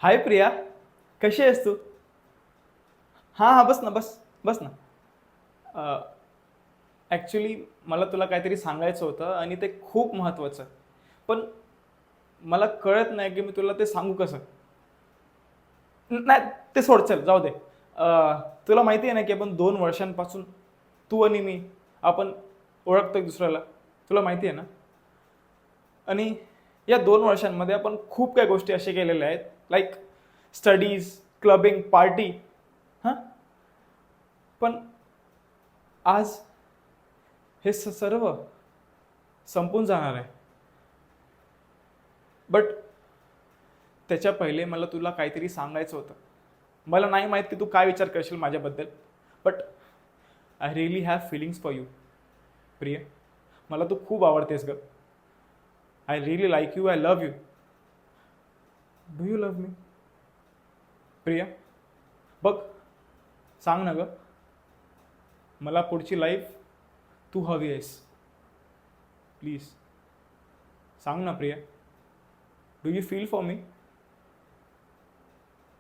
हाय प्रिया, कशी आहेस तू? हां हां, बस ना, बस ना. ॲक्च्युली मला तुला काहीतरी सांगायचं होतं आणि ते खूप महत्त्वाचं आहे. पण मला कळत नाही की मी तुला ते सांगू कसं? नाही, ते सोड, चल जाऊ दे. तुला माहिती आहे ना की आपण 2 वर्षांपासून तू आणि मी आपण ओळखतोय दुसऱ्याला. तुला माहिती आहे ना? आणि या 2 वर्षांमध्ये आपण खूप काही गोष्टी अशा केलेल्या आहेत, लाइक स्टडीज, क्लबिंग, पार्टी. हां? पण आज हे सर्व संपून जाणार आहे. बट त्याच्या पहिले मला तुला काहीतरी सांगायचं होतं. मला नाही माहीत की तू काय विचार करशील माझ्याबद्दल, but I really have feelings for you, प्रिय. मला तू खूप आवडतेस गं. I really like you, I love you. Do you love me, Priya? बघ, सांग ना गं. मला पुढची लाईफ तू हवी आहेस. प्लीज सांग ना Priya. Do you feel for me?